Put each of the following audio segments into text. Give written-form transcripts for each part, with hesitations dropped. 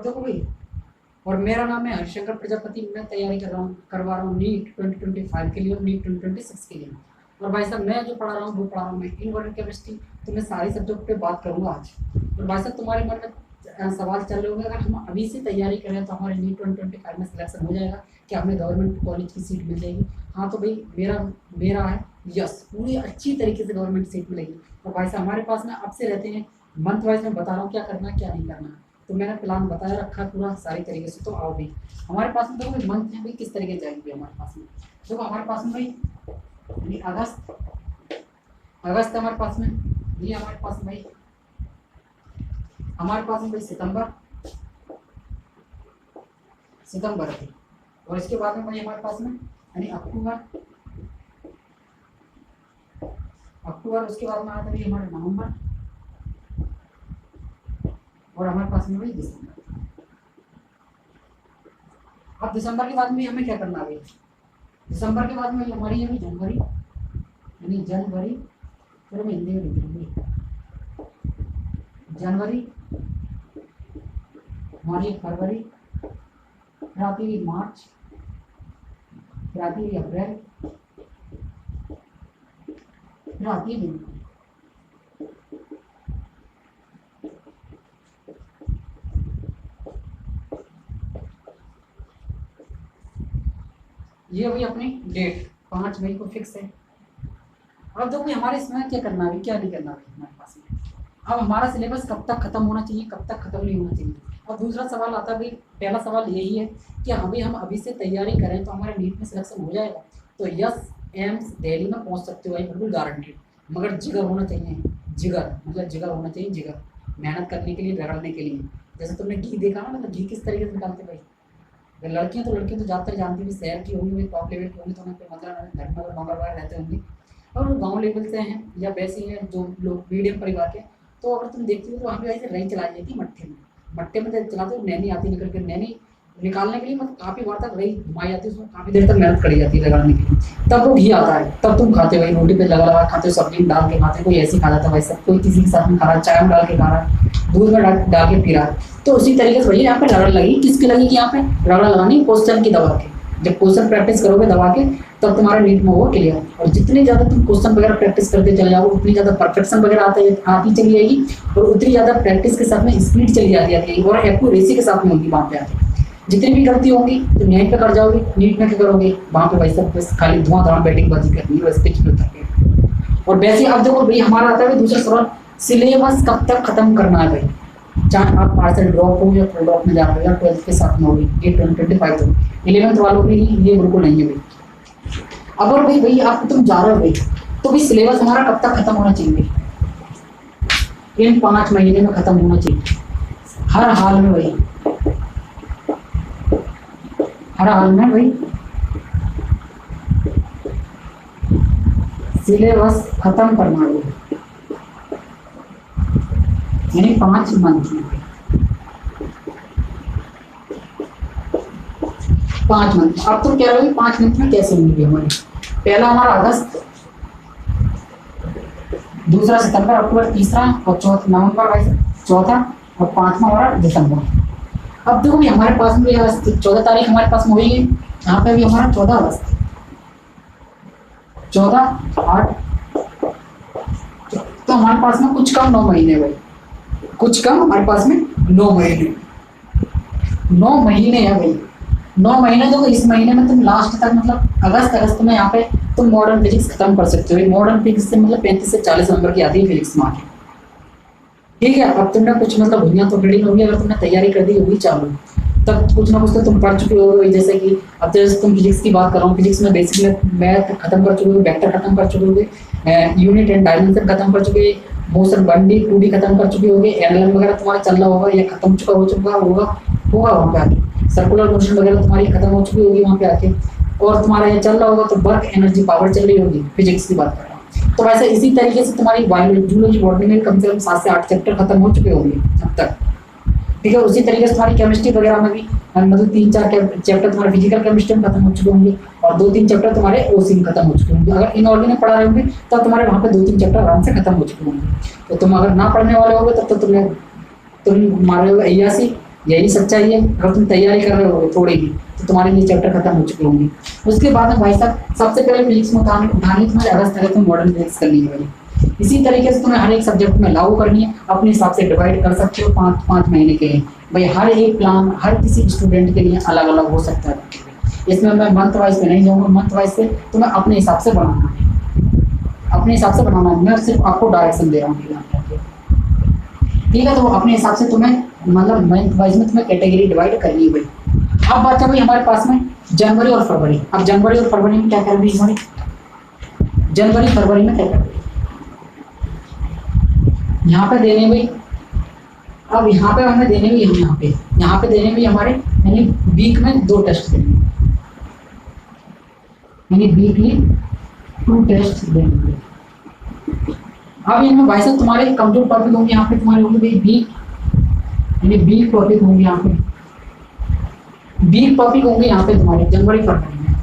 देखो भाई, और मेरा नाम है हरिशंकर प्रजापति, मैं तैयारी करवा रहा हूँ नीट 2025 के लिए और नीट 2026 के लिए। और भाई साहब मैं जो पढ़ा रहा हूँ वो पढ़ा रहा हूँ मैं इनऑर्गेनिक केमिस्ट्री। तो मैं सारी सब्जेक्ट पे बात करूँगा आज। और भाई साहब तुम्हारे मन में सवाल चल रहे होंगे, अगर हम अभी से तैयारी करें तो हमारे नीट 2025 में सिलेक्शन हो जाएगा, क्या हमें गवर्नमेंट कॉलेज की सीट मिल जाएगी? हाँ तो भाई मेरा है यस, पूरी अच्छी तरीके से गवर्नमेंट सीट मिलेगी। और भाई साहब हमारे पास में अब से रहते हैं मंथ वाइज में बता रहा हूँ क्या करना है क्या नहीं करना है। तो मैंने प्लान बताया रखा है पूरा सारी तरीके से। तो आओ भी हमारे पास में देखो मंथ है भाई किस तरीके जाएंगे हमारे पास में। देखो हमारे पास में भाई अगस्त हमारे पास में, ये हमारे पास में भाई सितंबर है। और इसके बाद में भाई हमारे पास में यानी अक्टूबर, उसके बाद में आता है हमारे नवंबर, और हमारे पास में भाई दिसंबर। अब दिसंबर के बाद में हमें क्या करना है? दिसंबर के बाद में हमारी है जनवरी, यानी जनवरी, फिर मैं हिंदी में लिख दूंगी जनवरी, हमारी फरवरी, फिर आती है मार्च, फिर आती है अप्रैल, फिर आती है मई। ये हुई अपनी डेट 5 मई को फिक्स है। अब देखो हमारे इसमें क्या करना है क्या नहीं करना है हमारे पास में। अब हमारा सिलेबस कब तक खत्म होना चाहिए, कब तक खत्म नहीं होना चाहिए। और दूसरा सवाल आता है भाई, पहला सवाल यही है कि हम अभी से तैयारी करें तो हमारे नीट में सिलेक्शन हो जाएगा। तो यस, एम्स दिल्ली में पहुंच सकते हो भाई, बिल्कुल गारंटेड। मगर जिगर होना चाहिए, जिगर मतलब जिगर होना चाहिए, जिगर मेहनत करने के लिए, रगड़ने के लिए। जैसे तुमने घी देखा ना, मतलब घी किस तरीके से निकालते भाई। लड़कियाँ तो ज़्यादातर जानती भी शहर की होंगी, टॉप लेवल की होंगी, तो उन्हें मतलब घर में अगर मंगलवार रहते होंगे। और गांव लेवल से हैं या वैसे ही हैं जो लोग मीडियम परिवार के, तो अगर तुम देखती हो तो वहाँ पे ऐसे रही चलाई जाती है मट्टे में चलाते हो, नैनी आती निकल के, नैनी निकालने के लिए मतलब काफ़ी बार तक रही घुमाई जाती है, उसमें काफ़ी देर तक मेहनत करी जाती है लगाने के लिए। तब वो घी आता है, तब तुम खाते हो भाई, रोटी पे लगा खाते हो, सब्जी में डाल के खाते हो, कोई ऐसे खा जाता है भाई सब, कोई किसी के साथ में खा रहा है, चाय में डाल के खा रहा है, दूध में डाल के पी रहा है। तो उसी तरीके से भैया यहाँ पे रगड़ लगी, किसकी लगेगी यहाँ पे? रगड़ लगानी क्वेश्चन की दबा के। जब क्वेश्चन प्रैक्टिस करोगे दबा के तब तुम्हारा नीट में होगा क्लियर। और जितनी ज़्यादा तुम क्वेश्चन वगैरह प्रैक्टिस करते चले जाओगे उतनी ज़्यादा परफेक्शन वगैरह आती चली जाएगी, और उतनी ज़्यादा प्रैक्टिस के साथ में स्पीड चली जाती है और एक्यूरेसी के साथ में होगी वहाँ पे आके। जितनी भी गलती होंगी तुम यहीं पे कर जाओगे, नीट में क्या करोगे वहाँ पे भाई सब बस खाली धुआं बैटिंग बाजी करनी है बस पिच पे उतर के। और वैसे अब देखो भाई हमारा आता है दूसरा सवाल, सिलेबस कब तक खत्म करना है भाई? चाहे आप पार्सल ड्रॉप हो या फुल ड्रॉप में जा रहे हो या 12th के साथ में होगी, ये 2025 हो, 11th वालों के लिए ये बिल्कुल नहीं है भाई। अगर भाई आप तुम जा रहे हो भाई, तो भाई सिलेबस हमारा कब तक खत्म होना चाहिए? इन 5 महीने में खत्म होना चाहिए, हर हाल में भाई, हर हाल में भाई सिलेबस खत्म करना है, यानी 5 मंथ में, 5 मंथ। अब तुम कह रहे हो 5 मंथ में कैसे होंगे हमारी? पहला हमारा अगस्त, दूसरा सितंबर, अक्टूबर, तीसरा और चौथा नवंबर भाई, चौथा और 5वां हमारा दिसंबर। अब देखो भी हमारे पास में 14 तारीख हमारे पास में हुई है, यहाँ पे भी हमारा 14 अगस्त, 14, 8, तो हमारे पास में कुछ कम 9 महीने भाई, कुछ कम हमारे पास में 9 महीने, 9 महीने है भाई। 9 महीने तो इस महीने में तुम लास्ट तक मतलब अगस्त में यहाँ पे तुम मॉडर्न फिजिक्स खत्म कर सकते हो। मॉडर्न फिजिक्स से मतलब 35 से 40 नंबर की आती है फिजिक्स में आके, ठीक है। अब तुमने कुछ मतलब बुनियाद तो खड़ी होगी, अगर तुमने तैयारी कर दी होगी चालू, तब कुछ ना कुछ तो तुम पढ़ चुके हो। जैसे कि अब जैसे तुम फिजिक्स की बात कर रहा हूँ, फिजिक्स में बेसिक मैथ खत्म कर चुके हो, वेक्टर खत्म कर चुके होगे, यूनिट एंड डायमेंशन खत्म कर चुके, मोशन 1D 2D खत्म कर चुके होगे, एनएलएम वगैरह तुम्हारा चल रहा होगा या खत्म हो चुका होगा वहाँ पे आके, सर्कुलर मोशन वगैरह तुम्हारी खत्म हो चुकी होगी वहाँ पे आके, और तुम्हारा ये चल रहा होगा तो वर्क एनर्जी पावर चल रही होगी, फिजिक्स की बात कर रहा हूँ। तो वैसे इसी तरीके से तुम्हारी बायोलॉजी बॉडी में कम से कम 7 से 8 चैप्टर खत्म हो चुके होंगे अब तक, ठीक है। उसी तरीके से तुम्हारी केमिस्ट्री वगैरह में भी मतलब 3-4 चैप्टर तुम्हारे फिजिकल केमिस्ट्री में खत्म हो चुके होंगे, और 2-3 चैप्टर तुम्हारे ओसी में खत्म हो चुके होंगे। अगर इनऑर्गेनिक पढ़ा रहे होंगे तब तुम्हारे वहाँ पे 2-3 चैप्टर आराम से खत्म हो चुके होंगे। तो तुम अगर ना पढ़ने वाले होगे तब तो तुम मारे होगा 81, यही सच्चाई है। अगर तुम तैयारी कर रहे हो थोड़ी भी तो तुम्हारे लिए चैप्टर खत्म हो चुके होंगे। उसके बाद में भाई साहब सबसे पहले फिजिक्स में उठानी तुम्हारे अगस्त तक तुम मॉडर्न फिजिक्स करनी है भाई। इसी तरीके से तुम्हें हर एक सब्जेक्ट में लागू करनी है, अपने हिसाब से डिवाइड कर सकते हो 5-5 महीने के लिए भाई। हर एक प्लान हर किसी स्टूडेंट के लिए अलग अलग हो सकता है। इसमें मैं मंथ वाइज पे नहीं जाऊँगा, मंथ वाइज पे तुम्हें अपने हिसाब से बनाना है, अपने हिसाब से बनाना है। मैं सिर्फ आपको डायरेक्शन दे रहा हूँ, ठीक है। तो अपने हिसाब से तुम्हें मतलब मंथ वाइज में तुम्हें कैटेगरी डिवाइड करनी है भाई। अब बात है भाई हमारे पास में जनवरी और फरवरी। अब जनवरी और फरवरी में क्या कर रही है हमारी, जनवरी फरवरी में क्या कर रही है यहाँ पे देने भाई। अब यहाँ पे हमें देने भी यहाँ पे देने भी हमारे यानी वीक में 2 टेस्ट देने, यानी वीकली 2 टेस्ट देंगे। अब इनमें भाई साहब तुम्हारे कमजोर टॉपिक होंगे यहाँ पे, तुम्हारे होंगे भाई वीक, यानी वीक टॉपिक होंगे यहाँ पे, वीक टॉपिक होंगे यहाँ पे तुम्हारे जनवरी फरवरी में।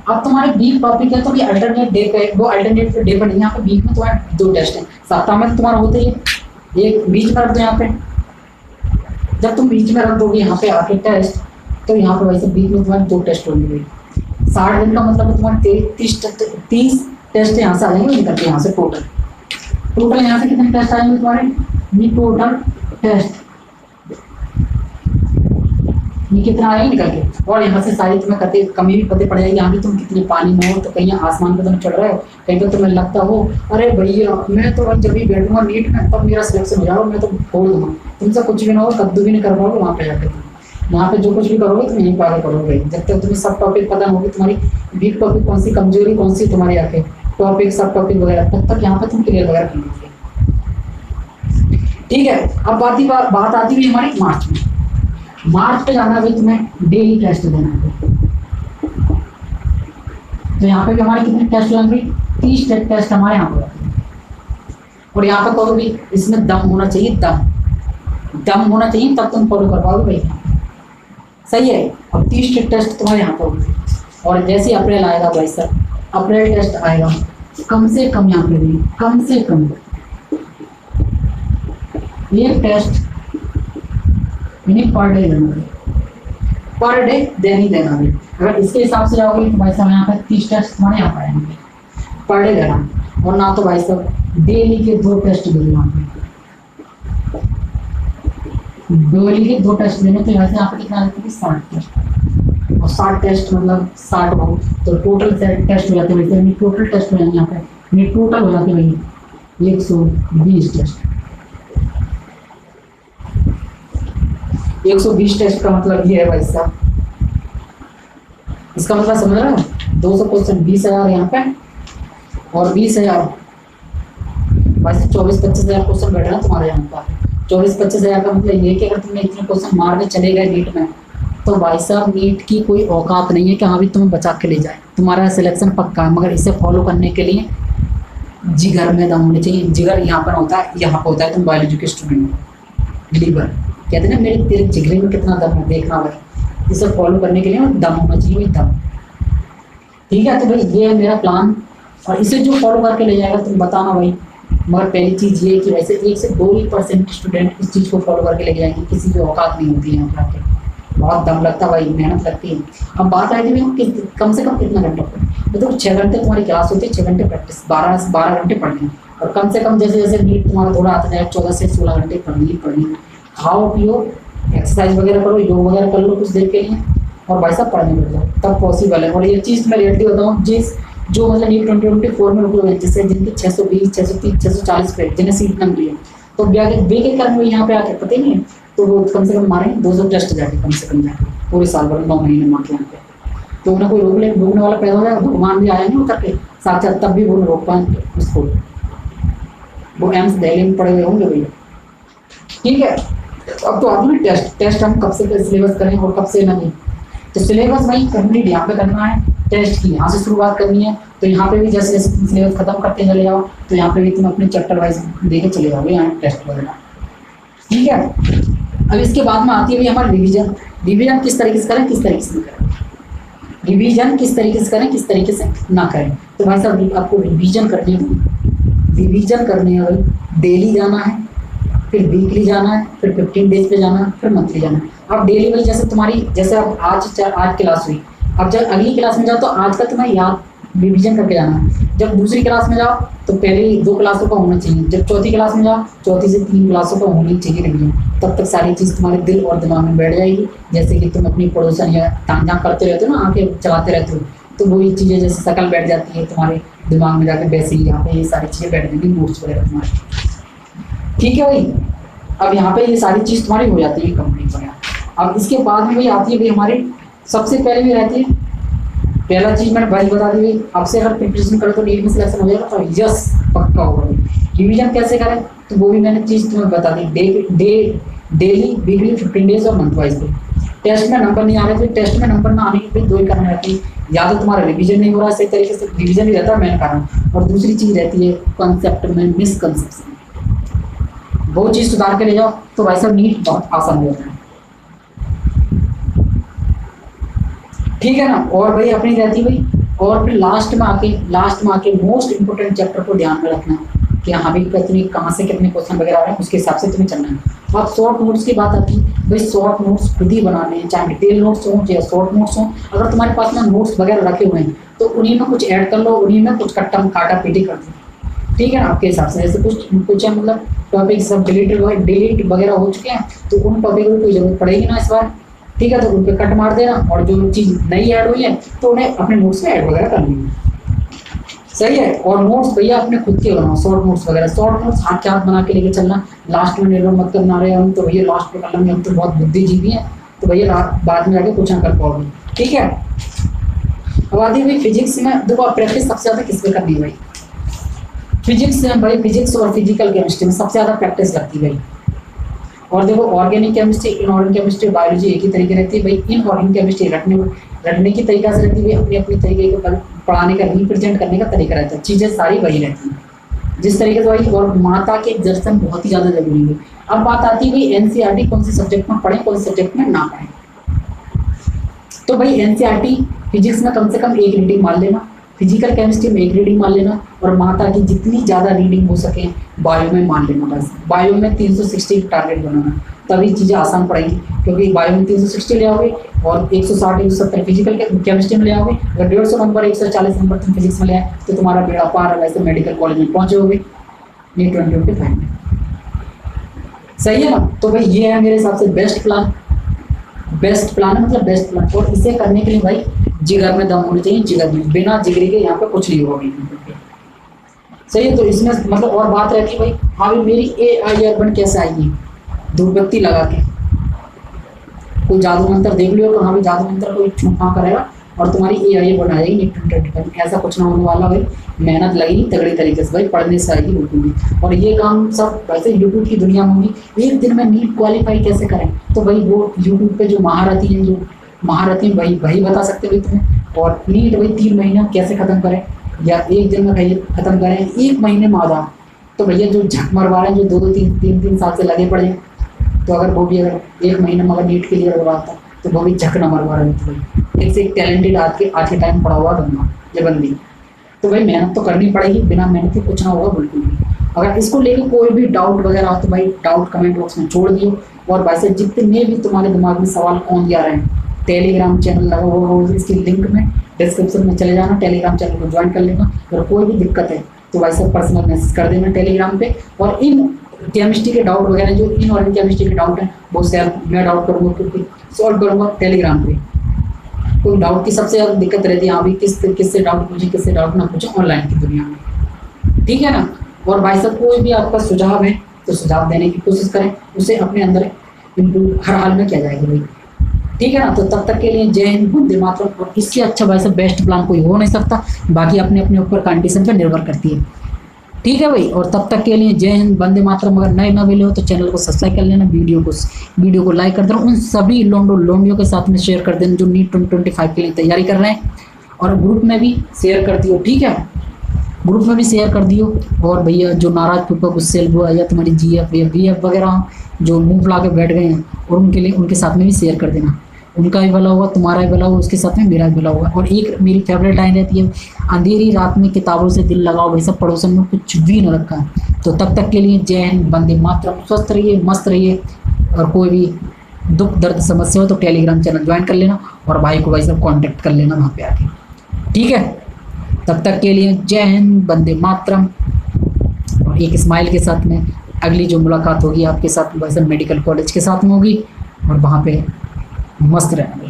अब तुम्हारे वीक टॉपिक है तो ये अल्टरनेट डे पे, वो अल्टरनेट डे पर नहीं, यहाँ पे वीक में तुम्हारे 2 टेस्ट हैं। सप्ताह में तुम्हारा होते ही एक बीच में रख दो यहाँ पे। जब तुम बीच में रख दोगे यहाँ पे आके टेस्ट, तो यहाँ पे वैसे बीच में तुम्हारे 2 टेस्ट होंगे। 60 दिन का मतलब है तुम्हारे 30 टेस्ट यहाँ से आ जाएंगे निकल के यहाँ से। टोटल यहाँ से कितने टेस्ट आएंगे तुम्हारे, ये टोटल टेस्ट ये कितना आएगा निकल के। और यहाँ से सारी तुम्हें करते कमी भी पता पड़ जाएगी। यहाँ भी तुम कितने पानी में हो, तो कहीं आसमान पे तुम चढ़ रहे हो, कहीं पर तुम्हें लगता हो अरे भैया मैं तो जब भी बैठूंगा नीट में तब मेरा सिलेक्शन हो जाएगा, मैं तो छोड़ दूंगा। तुमसे कुछ भी ना हो, कद्दू भी नहीं कर पाओगे वहाँ पे जाकर। यहाँ पे जो कुछ भी करोगे तुम यहीं पर करोगे। जब तक तुम्हें सब टॉपिक पता होगी, तुम्हारी वीक टॉपिक कौन सी, कमजोरी कौन सी तुम्हारी आके टॉपिक सब टॉपिक वगैरह, तब तक यहाँ पे तुम क्लियर वगैरह कर लोगे, ठीक है। अब बात आती हुई हमारी मार्च में। मार्च पे जाना है तुम्हें डेली टेस्ट देना है। तो यहाँ पे भी हमारे कितने टेस्ट होंगे, 30 टेस्ट हमारे यहाँ पर। और यहाँ पे कहो भी इसमें दम होना चाहिए, दम होना चाहिए, तब तुम फॉलो कर पाओगे भाई, सही है। अब 30 टेस्ट तुम्हारे यहाँ पर होंगे। और जैसे ही अप्रैल आएगा भाई सर, अप्रैल टेस्ट आएगा कम से कम यहाँ पे भी कम से कम एक टेस्ट पर डे देना, पर डे देना भी। अगर इसके हिसाब से जाओगे तो भाई साहब यहाँ पे 30 टेस्ट तुम्हारे यहाँ पर आएंगे पर डे देना। और ना तो भाई साहब डेली के 2 टेस्ट देने, यहाँ पे डेली के 2 टेस्ट देने। तो यहाँ से यहाँ पे कितना आते हैं 60 टेस्ट। और 60 टेस्ट मतलब 60 बहुत, तो टोटल टेस्ट हो जाते हैं, टोटल टेस्ट हो जाएंगे यहाँ पे, टोटल हो जाते हैं भाई 120 टेस्ट। 120 टेस्ट का मतलब ये है भाई साहब, इसका मतलब समझ रहे हो, 200 क्वेश्चन 20,000 यहाँ पे, और 20,000 वैसे 24-25,000 क्वेश्चन बैठ रहा है तुम्हारे यहाँ पर। 24-25,000 का मतलब ये कि अगर तुमने इतने क्वेश्चन मार के चले गए नीट में, तो भाई साहब नीट की कोई औकात नहीं है कि हाँ भी तुम्हें बचा के ले जाए, तुम्हारा सिलेक्शन पक्का है। मगर इसे फॉलो करने के लिए जिगर में दम होने चाहिए। जिगर यहाँ पर होता है, यहाँ पर होता है तुम बायोलॉजी के स्टूडेंट हो, लीवर कहते हैं ना, मेरे तेरे जिगरे में कितना दम है देखना भाई। इसे फॉलो करने के लिए दम होना चाहिए, दम, ठीक है। तो भाई ये है मेरा प्लान, और इसे जो फॉलो करके ले जाएगा तुम बताना भाई। मगर पहली चीज़ ये कि वैसे 1 से 2% स्टूडेंट इस चीज़ को फॉलो करके लेके जाएंगे, किसी की औकात नहीं होती है यहाँ पर आके, बहुत दम लगता है भाई, मेहनत लगती है। अब बात आई थी भाई कम से कम कितना घंटा पढ़े, तो 6 घंटे तुम्हारी क्लास होती है, 6 घंटे प्रैक्टिस, 12 घंटे पढ़ने। और कम से कम जैसे जैसे नीट तुम्हारा थोड़ा आता जाए 14 से 16 घंटे पढ़नी। खाओ पियो, एक्सरसाइज वगैरह करो, योग वगैरह कर लो कुछ देर के लिए, और भाई साहब पढ़ने बैठ जाओ, तब पॉसिबल है। और ये चीज़ मैं रियलिटी बताऊँ, जो मतलब नीट 2024 में रुके हुए, जिससे जिनके 620, 630, 640 पे जिन्हें सीट न मिली है, तो बेके कर्म में यहाँ पे आके पता ही नहीं है, तो वो कम से कम मारेंगे 200 टेस्ट जाके, कम से कम जाके पूरे साल भर 9 महीने मार के यहाँ पे। तो उन्हें कोई रोकने वाला पैदा हो जाएगा, भगवान भी आएंगे उतर के साक्षात, तब भी वो रोक पाएंगे उसको। वो एम्स दिल्ली में पड़े हुए होंगे भैया, ठीक है। अब तो आदमी टेस्ट हम कब से सिलेबस करें और कब से नहीं, तो सिलेबस भाई कंप्लीट यहाँ पे करना है, टेस्ट की यहाँ से शुरुआत करनी है। तो यहाँ पे भी जैसे जैसे तुम सिलेबस खत्म करते चले जाओ, तो यहाँ पे भी तुम अपने चैप्टर वाइज देके चले जाओगे यहाँ टेस्ट वगैरह, ठीक है। अब इसके बाद में आती है हमारी रिवीजन किस तरीके से करें, किस तरीके से ना करें, रिवीजन किस तरीके से करें, किस तरीके से ना करें। तो भाई साहब आपको रिवीजन करनी है भाई, डेली जाना है, फिर वीकली जाना है, फिर 15 डेज पे जाना है, फिर मंथली जाना है। अब डेली वही जैसे तुम्हारी, जैसे अब आज क्लास हुई, अब जब अगली क्लास में जाओ तो आज का तुम्हें याद रिवीजन करके जाना है। जब दूसरी क्लास में जाओ तो पहले 2 क्लासों का होना चाहिए। जब चौथी क्लास में जाओ, चौथी से 3 क्लासों का होनी चाहिए रिवीजन। तब तक सारी चीज़ तुम्हारे दिल और दिमाग में बैठ जाएगी। जैसे कि तुम अपनी पड़ोसन या तामझाम करते रहते हो ना, आंखें चलाते रहते हो, तो वही चीज़ें जैसे शकल बैठ जाती है तुम्हारे दिमाग में जाकर, वैसे ही यहाँ पे ये सारी चीज़ें बैठ जाएंगी, नोट्स वगैरह तुम्हारे। ठीक है भाई, अब यहाँ पे ये सारी चीज़ तुम्हारी हो जाती है कंप्लीट वगैरह। अब इसके बाद में भाई आती है भाई हमारी, सबसे पहले भी रहती है, पहला चीज मैंने भाई बता दी भाई, आपसे अगर प्रिपरेशन करो तो नीट में सिलेक्शन हो जाएगा, तो यस पक्का होगा भाई। रिवीजन कैसे करें तो वो भी मैंने चीज तुम्हें बता दी, डेली, वीकली, 15 डेज और मंथ वाइज। टेस्ट में नंबर नहीं आ रहे तो टेस्ट में नंबर ना आने के 2 ही कारण रहते हैं, या तो तुम्हारा रिवीजन नहीं हो रहा है सही तरीके से, रिवीजन ही रहता है मेन कारण, और दूसरी चीज रहती है कॉन्सेप्ट में मिसकंसेप्शन। वो चीज सुधार के ले जाओ तो भाई साहब नीट बहुत आसान हो जाता है। ठीक है ना। और भाई अपनी रहती है भाई, और फिर लास्ट में आके मोस्ट इंपोर्टेंट चैप्टर को ध्यान में रखना कि हाँ भाई कितनी कहाँ से कितने क्वेश्चन वगैरह आ रहे हैं, उसके हिसाब से तुम्हें चलना है। अब शॉर्ट नोट्स की बात आती है भाई, शॉर्ट नोट्स खुद ही बनाने हैं, चाहे डिटेल नोट्स हों चाहे शॉर्ट नोट्स हों। अगर तुम्हारे पास में नोट्स वगैरह रखे हुए हैं तो उन्हीं में कुछ ऐड कर लो, उन्हीं में कुछ कट्टा काटा पीटी कर दो। ठीक है ना, आपके हिसाब से जैसे कुछ मतलब टॉपिक सब डिलीट वगैरह हो चुके हैं तो उन टॉपिक को कोई जरूरत पड़ेगी ना इस बार। ठीक है, तो उन पर कट मार देना, और जो चीज़ नई ऐड हुई है तो उन्हें अपने नोट्स में ऐड वगैरह कर लेंगे। सही है। और नोट्स भैया अपने खुद के बनाओ, शॉर्ट नोट्स वगैरह, शॉर्ट नोट्स हाथ के हाथ बना के लेके चलना, लास्ट में निर्भर मत करना रहे हम तो भैया लास्ट में कर लेंगे, हम तो बहुत बुद्धिजीवी हैं तो भैया बाद में जाके कुछ ना कर पाओगे। ठीक है। अब आती है भाई फिजिक्स में, देखो प्रैक्टिस सबसे ज़्यादा किस पे करनी है भाई, फिजिक्स में भाई, फिजिक्स और फिजिकल केमिस्ट्री में सबसे ज़्यादा प्रैक्टिस लगती है भाई। और देखो organic chemistry, inorganic chemistry, biology एक ही तरीके रहती है भाई। इनऑर्गेनिक केमिस्ट्री रटने की तरीका से रहती है, अपनी तरीके को पढ़ाने का, रिप्रेजेंट करने का तरीका रहता है, चीज़ें सारी वही रहती हैं जिस तरीके से भाई। और माता के दर्शन बहुत ही ज़्यादा जरूरी है। अब बात आती है भाई एनसीईआरटी कौन से सब्जेक्ट में पढ़ें, कौन से सब्जेक्ट में ना पढ़ें। तो भाई एनसीईआरटी फिजिक्स में कम से कम 1 रीडिंग मान लेना, फिजिकल केमिस्ट्री में 1 रीडिंग मान लेना, और माता की जितनी ज़्यादा रीडिंग हो सके बायो में मान लेना। बस बायो में 360 टारगेट बनाना, तभी चीज़ें आसान पड़ेंगी, क्योंकि बायो में 360 ले आओगे और 160-170 फिजिकल केमिस्ट्री में ले आओगे। अगर 150 नंबर 140 नंबर तुम फिजिक्स में ले आए तो तुम्हारा बेड़ा पार है, वैसे मेडिकल कॉलेज में पहुँचोगे नीट 2025 में। सही है ना। तो भाई ये है मेरे हिसाब से बेस्ट प्लान है, मतलब बेस्ट प्लान। और इसे करने के लिए भाई जिगर में दम होना चाहिए, जिगर में, बिना जिगरी के यहाँ पे कुछ नहीं होगा। सही है। तो इसमें मतलब और बात रहती है भाई, हाँ भाई मेरी AI अर्बन कैसे आएगी, धूपबत्ती लगा के कोई जादू मंत्र देख लियो तो हाँ भाई जादू मंत्र कोई छुपा करेगा और तुम्हारी AI बन आ जाएगी नीट 2025। ऐसा कुछ ना होने वाला भाई, मेहनत लगेगी तगड़ी तरीके से भाई, पढ़ने से आएगी बिल्कुल भी। और ये काम सब वैसे यूट्यूब की दुनिया में भी, एक दिन में नीट क्वालिफाई कैसे करें तो भाई वो यूट्यूब पे जो महारथी हैं, वही बता सकते भाई तुम्हें। और नीट भाई 3 महीने कैसे ख़त्म करें या 1 दिन में भाई ख़त्म करें, 1 महीने में आधा। तो भैया जो झक मरवा रहे हैं, जो 2-3 साल से लगे पड़े हैं, तो अगर वो भी अगर 1 महीने में अगर नीट के लिए करवाता तो वो भी झक न मरवा रहे थे भाई। एक से एक टैलेंटेड आज के टाइम पड़ा हुआ बंदा ये बंदी, तो भाई मेहनत तो करनी पड़ेगी, बिना मेहनत के कुछ ना होगा बिल्कुल भी। अगर इसको लेकर कोई भी डाउट वगैरह हो तो भाई डाउट कमेंट बॉक्स में छोड़ दियो। और वैसे जितने भी तुम्हारे दिमाग में सवाल कौन आ रहे हैं, टेलीग्राम चैनल लगा हुआ, इसकी लिंक में डिस्क्रिप्शन में चले जाना, टेलीग्राम चैनल को ज्वाइन कर लेना। अगर कोई भी दिक्कत है तो वैसे पर्सनल मैसेज कर देना टेलीग्राम पे। और इन केमिस्ट्री के डाउट वगैरह जो इनऑर्गेनिक केमिस्ट्री के डाउट हैं वो शेयर मैं डाउट करूँगा, क्योंकि सॉल्व करूँगा टेलीग्राम पे। कोई डाउट की सबसे ज़्यादा दिक्कत रहती है, हाँ भाई किससे डाउट पूछे, किससे डाउट ना पूछे ऑनलाइन की दुनिया में। ठीक है ना। और भाई साहब कोई भी आपका सुझाव है तो सुझाव देने की कोशिश करें, उसे अपने अंदर इम्प्रूव हर हाल में किया जाएगा भाई। ठीक है ना। तो तब तक के लिए जय हिंद, वंदे मातरम। और इससे अच्छा भाई साहब बेस्ट प्लान कोई हो नहीं सकता, बाकी अपने अपने ऊपर कंडीशन पर निर्भर करती है। ठीक है भाई। और तब तक के लिए जय हिंद, वंदे मातरम। अगर नए ना मिले हो तो चैनल को सब्सक्राइब कर लेना, वीडियो को लाइक कर देना, उन सभी लोंडियों के साथ में शेयर कर देना जो नीट 2025 के लिए तैयारी कर रहे हैं। और ग्रुप में भी शेयर कर दियो, ठीक है, ग्रुप में भी शेयर कर दियो। और भैया जो नाराज पुप्पा गुस्सेल हुआ या तुम्हारी GF या VF वगैरह जो मुँह फुला के बैठ गए हैं, और उनके लिए उनके साथ में भी शेयर कर देना। उनका भी भला होगा, तुम्हारा भी भला होगा, उसके साथ में मेरा भी भला होगा। और एक मेरी फेवरेट लाइन रहती है, अंधेरी रात में किताबों से दिल लगाओ, भाई सब पड़ोसन में कुछ भी न रखा है। तो तब तक के लिए जय हिंद, वंदे मातरम। स्वस्थ रहिए, मस्त रहिए, और कोई भी दुख दर्द समस्या हो तो टेलीग्राम चैनल ज्वाइन कर लेना और भाई को भाई सब कांटेक्ट कर लेना वहाँ पे आके, ठीक है। तब तक के लिए जय हिंद, वंदे मातरम। और एक स्माइल के साथ में अगली जो मुलाकात होगी आपके साथ वैसे मेडिकल कॉलेज के साथ में होगी, और वहाँ पे मस्त रहना।